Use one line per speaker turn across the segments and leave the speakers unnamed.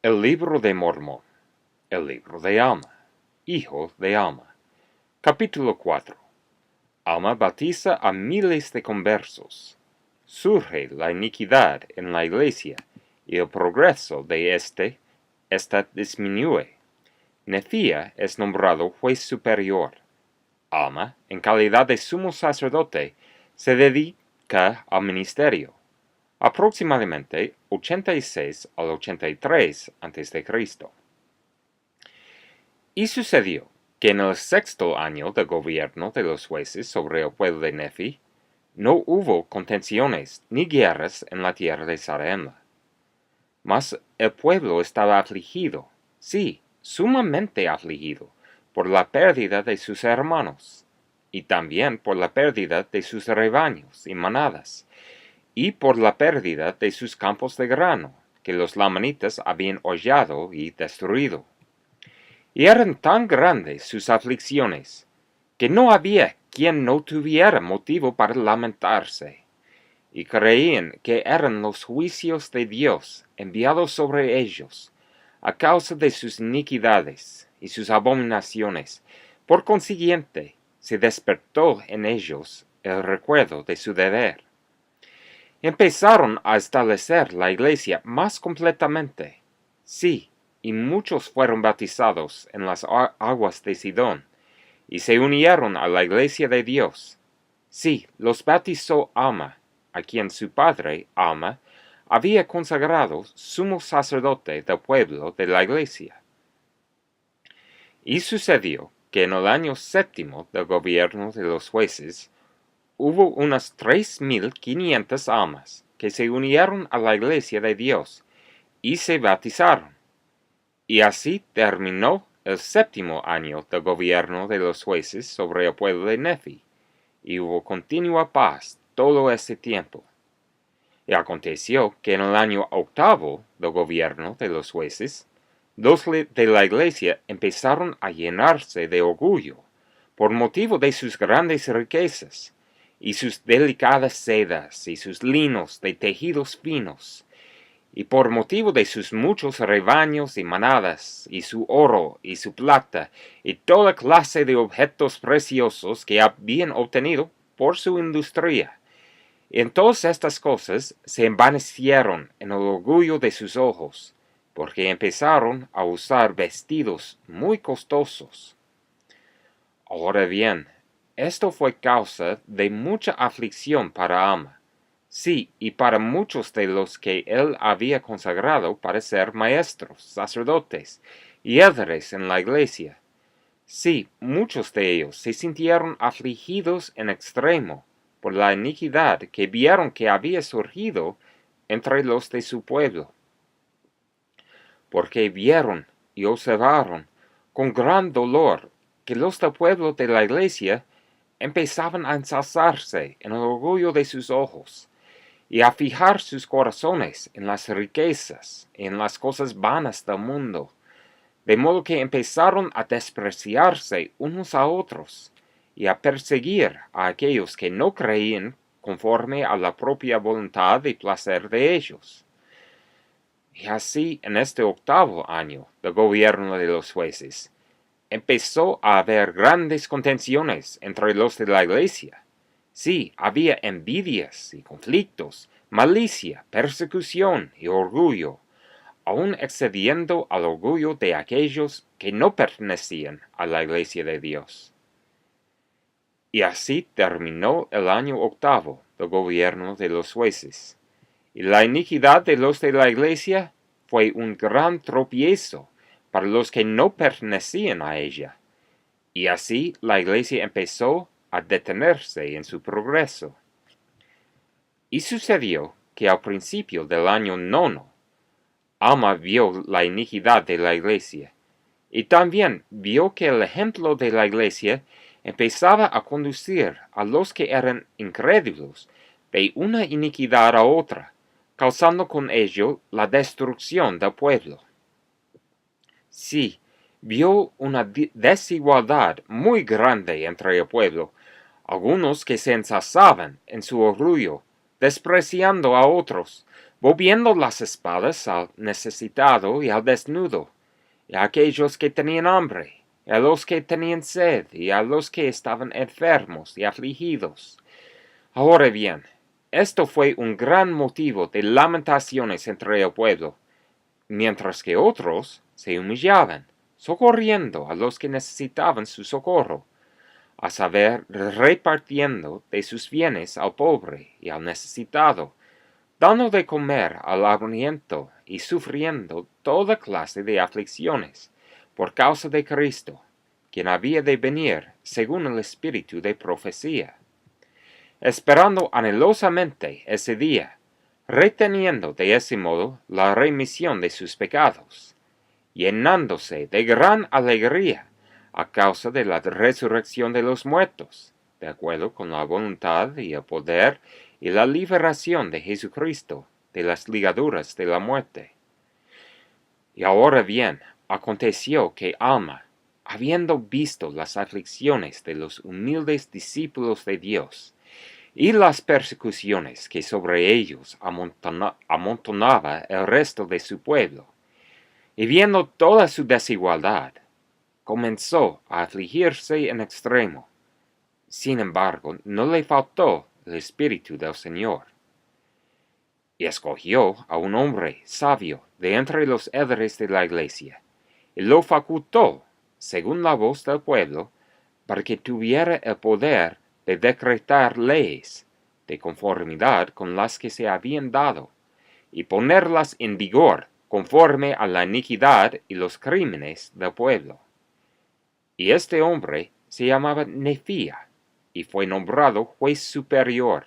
El libro de Mormón. El libro de Alma. Hijo de Alma. Capítulo 4. Alma bautiza a miles de conversos. Surge la iniquidad en la iglesia y el progreso de esta disminuye. Nefía es nombrado juez superior. Alma, en calidad de sumo sacerdote, se dedica al ministerio. Aproximadamente 86 al 83 a.C. Y sucedió que en el 6º año del gobierno de los jueces sobre el pueblo de Nefi, no hubo contenciones ni guerras en la tierra de Zarahemla. Mas el pueblo estaba afligido, sí, sumamente afligido, por la pérdida de sus hermanos, y también por la pérdida de sus rebaños y manadas, y por la pérdida de sus campos de grano, que los lamanitas habían hollado y destruido. Y eran tan grandes sus aflicciones, que no había quien no tuviera motivo para lamentarse, y creían que eran los juicios de Dios enviados sobre ellos, a causa de sus iniquidades y sus abominaciones. Por consiguiente, se despertó en ellos el recuerdo de su deber. Empezaron a establecer la iglesia más completamente. Sí, y muchos fueron bautizados en las aguas de Sidón, y se unieron a la iglesia de Dios. Sí, los bautizó Alma, a quien su padre, Alma, había consagrado sumo sacerdote del pueblo de la iglesia. Y sucedió que en el año 7º del gobierno de los jueces, hubo unas 3,500 almas que se unieron a la iglesia de Dios y se bautizaron. Y así terminó el 7º año del gobierno de los jueces sobre el pueblo de Nefi, y hubo continua paz todo ese tiempo. Y aconteció que en el año 8º del gobierno de los jueces, los de la iglesia empezaron a llenarse de orgullo, por motivo de sus grandes riquezas, y sus delicadas sedas, y sus linos de tejidos finos, y por motivo de sus muchos rebaños y manadas, y su oro, y su plata, y toda clase de objetos preciosos que habían obtenido por su industria. Y en todas estas cosas se envanecieron en el orgullo de sus ojos, porque empezaron a usar vestidos muy costosos. Ahora bien, esto fue causa de mucha aflicción para Alma, sí, y para muchos de los que él había consagrado para ser maestros, sacerdotes y líderes en la iglesia. Sí, muchos de ellos se sintieron afligidos en extremo por la iniquidad que vieron que había surgido entre los de su pueblo, porque vieron y observaron con gran dolor que los del pueblo de la iglesia empezaban a ensalzarse en el orgullo de sus ojos, y a fijar sus corazones en las riquezas y en las cosas vanas del mundo, de modo que empezaron a despreciarse unos a otros, y a perseguir a aquellos que no creían conforme a la propia voluntad y placer de ellos. Y así, en este 8º año del gobierno de los jueces, empezó a haber grandes contenciones entre los de la iglesia. Sí, había envidias y conflictos, malicia, persecución y orgullo, aun excediendo al orgullo de aquellos que no pertenecían a la iglesia de Dios. Y así terminó el año 8º del gobierno de los jueces, y la iniquidad de los de la iglesia fue un gran tropiezo para los que no pertenecían a ella, y así la iglesia empezó a detenerse en su progreso. Y sucedió que al principio del año 9, Alma vio la iniquidad de la iglesia, y también vio que el ejemplo de la iglesia empezaba a conducir a los que eran incrédulos de una iniquidad a otra, causando con ello la destrucción del pueblo. Sí, vio una desigualdad muy grande entre el pueblo, algunos que se ensalzaban en su orgullo, despreciando a otros, volviendo las espaldas al necesitado y al desnudo, y a aquellos que tenían hambre, y a los que tenían sed, y a los que estaban enfermos y afligidos. Ahora bien, esto fue un gran motivo de lamentaciones entre el pueblo, mientras que otros se humillaban, socorriendo a los que necesitaban su socorro, a saber, repartiendo de sus bienes al pobre y al necesitado, dando de comer al hambriento y sufriendo toda clase de aflicciones, por causa de Cristo, quien había de venir según el espíritu de profecía, esperando anhelosamente ese día, reteniendo de ese modo la remisión de sus pecados, llenándose de gran alegría a causa de la resurrección de los muertos, de acuerdo con la voluntad y el poder y la liberación de Jesucristo de las ligaduras de la muerte. Y ahora bien, aconteció que Alma, habiendo visto las aflicciones de los humildes discípulos de Dios, y las persecuciones que sobre ellos amontonaba el resto de su pueblo, y viendo toda su desigualdad, comenzó a afligirse en extremo. Sin embargo, no le faltó el Espíritu del Señor. Y escogió a un hombre sabio de entre los líderes de la iglesia, y lo facultó, según la voz del pueblo, para que tuviera el poder de decretar leyes, de conformidad con las que se habían dado, y ponerlas en vigor conforme a la iniquidad y los crímenes del pueblo. Y este hombre se llamaba Nefía, y fue nombrado juez superior,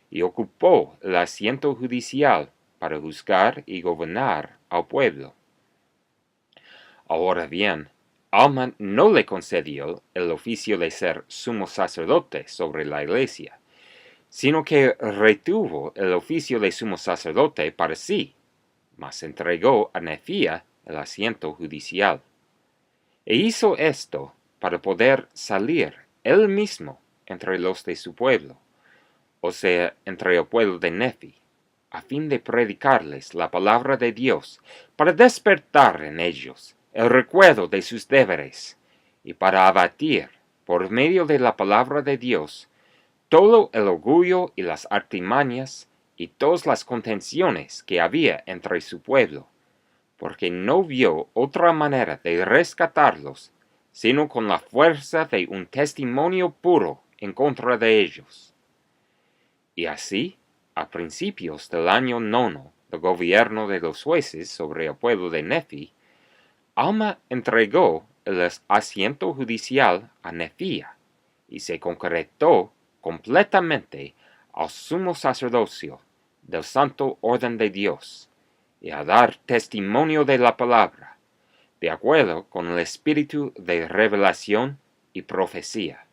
y ocupó el asiento judicial para juzgar y gobernar al pueblo. Ahora bien, Alma no le concedió el oficio de ser sumo sacerdote sobre la iglesia, sino que retuvo el oficio de sumo sacerdote para sí, mas entregó a Nefía el asiento judicial. E hizo esto para poder salir él mismo entre los de su pueblo, o sea, entre el pueblo de Nefi, a fin de predicarles la palabra de Dios, para despertar en ellos el recuerdo de sus deberes, y para abatir, por medio de la palabra de Dios, todo el orgullo y las artimañas y todas las contenciones que había entre su pueblo, porque no vio otra manera de rescatarlos, sino con la fuerza de un testimonio puro en contra de ellos. Y así, a principios del año 9 del gobierno de los jueces sobre el pueblo de Nefi, Alma entregó el asiento judicial a Nefía, y se concretó completamente al sumo sacerdocio del santo orden de Dios, y a dar testimonio de la palabra, de acuerdo con el espíritu de revelación y profecía.